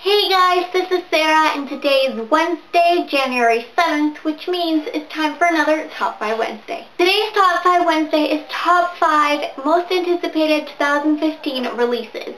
Hey guys, this is Sarah and today is Wednesday, January 7th, which means it's time for another Top 5 Wednesday. Today's Top 5 Wednesday is Top 5 Most Anticipated 2015 Releases.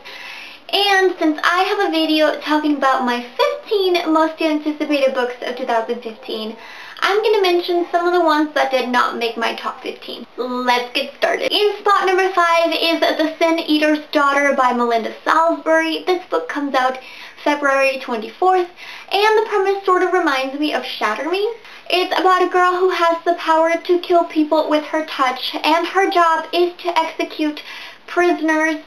And since I have a video talking about my 15 most anticipated books of 2015, I'm going to mention some of the ones that did not make my top 15. Let's get started. In spot number 5 is The Sin Eater's Daughter by Melinda Salisbury. This book comes out February 24th, and the premise sort of reminds me of Shatter Me. It's about a girl who has the power to kill people with her touch, and her job is to execute prisoners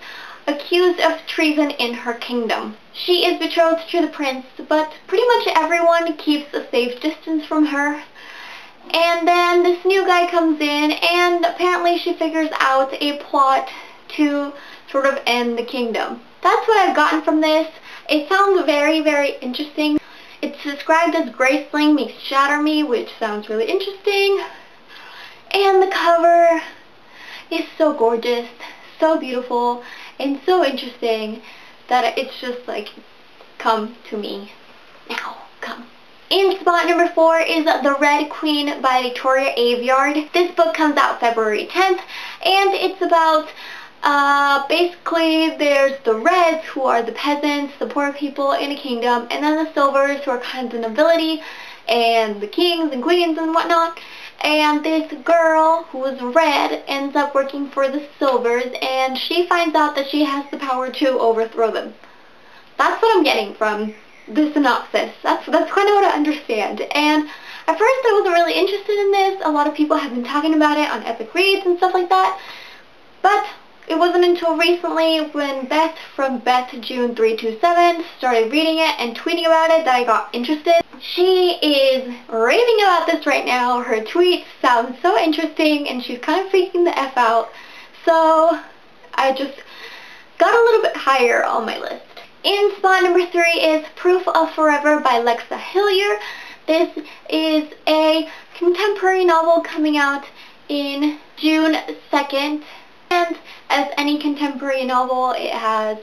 accused of treason in her kingdom. She is betrothed to the prince, but pretty much everyone keeps a safe distance from her. And then this new guy comes in, and apparently she figures out a plot to sort of end the kingdom. That's what I've gotten from this. It sounds very, very interesting. It's described as Graceling meets Shatter Me, which sounds really interesting. And the cover is so gorgeous, so beautiful, and so interesting that it's just like, come to me now, come. In spot number 4 is The Red Queen by Victoria Aveyard. This book comes out February 10th, and it's about basically there's the Reds, who are the peasants, the poor people in a kingdom, and then the Silvers, who are kind of the nobility, and the kings and queens and whatnot. And this girl, who is red, ends up working for the Silvers, and she finds out that she has the power to overthrow them. That's what I'm getting from the synopsis. That's kind of what I understand. And at first I wasn't really interested in this. A lot of people have been talking about it on Epic Reads and stuff like that. But it wasn't until recently when Beth from Jan.7 started reading it and tweeting about it that I got interested. She is raving about this right now. Her tweets sound so interesting and she's kind of freaking the F out. So I just got a little bit higher on my list. In spot number 3 is Proof of Forever by Lexa Hillier. This is a contemporary novel coming out in June 2nd. And as any contemporary novel, it has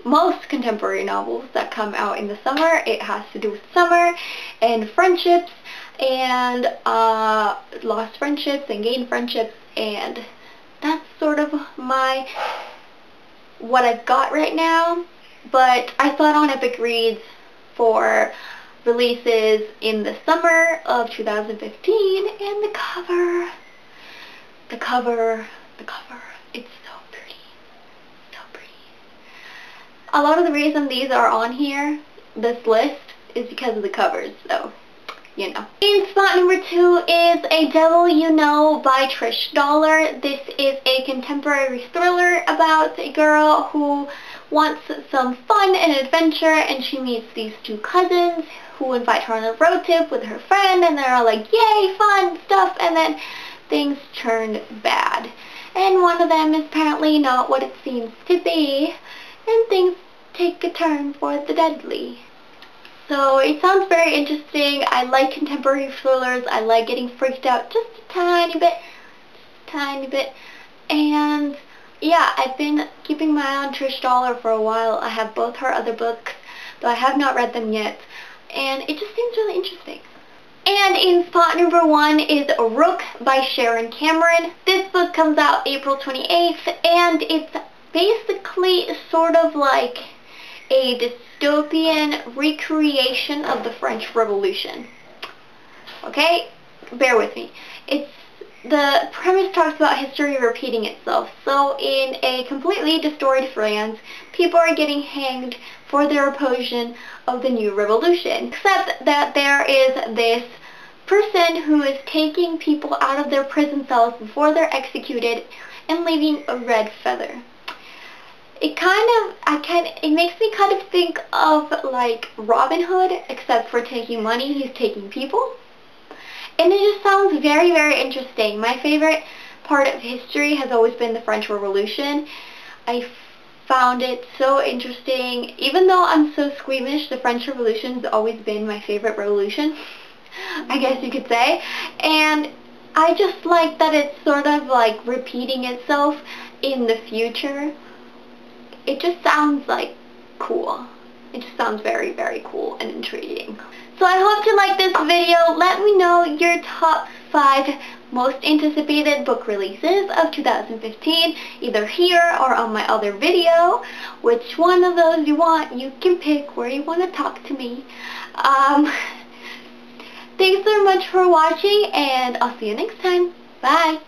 most contemporary novels that come out in the summer. It has to do with summer and friendships and lost friendships and gained friendships, and that's sort of what I've got right now. But I saw it on Epic Reads for releases in the summer of 2015, and the cover, it's so pretty, so pretty. A lot of the reason these are on here, this list, is because of the covers, so, you know. In spot number 2 is A Devil You Know by Trish Dollar. This is a contemporary thriller about a girl who wants some fun and adventure, and she meets these two cousins who invite her on a road trip with her friend, and they're all like, yay, fun stuff, and then things turn bad. And one of them is apparently not what it seems to be, and things take a turn for the deadly. So it sounds very interesting. I like contemporary thrillers. I like getting freaked out just a tiny bit. And yeah, I've been keeping my eye on Trish Dollar for a while. I have both her other books, though I have not read them yet, and it just seems really interesting. And in spot number 1 is Rook by Sharon Cameron. This book comes out April 28th, and it's basically sort of like a dystopian recreation of the French Revolution. Okay? Bear with me. The premise talks about history repeating itself. So in a completely destroyed France, people are getting hanged for their opposition of the new revolution. Except that there is this person who is taking people out of their prison cells before they're executed and leaving a red feather. It makes me kind of think of like Robin Hood, except for taking money, he's taking people. And it just sounds very, very interesting. My favorite part of history has always been the French Revolution. I found it so interesting. Even though I'm so squeamish, the French Revolution has always been my favorite revolution, I guess you could say. And I just like that it's sort of like repeating itself in the future. It just sounds like cool. It just sounds very, very cool and intriguing. So I hope you like this video. Let me know your top 5 most anticipated book releases of 2015, either here or on my other video. Which one of those you want, you can pick where you want to talk to me. Thanks so much for watching, and I'll see you next time. Bye!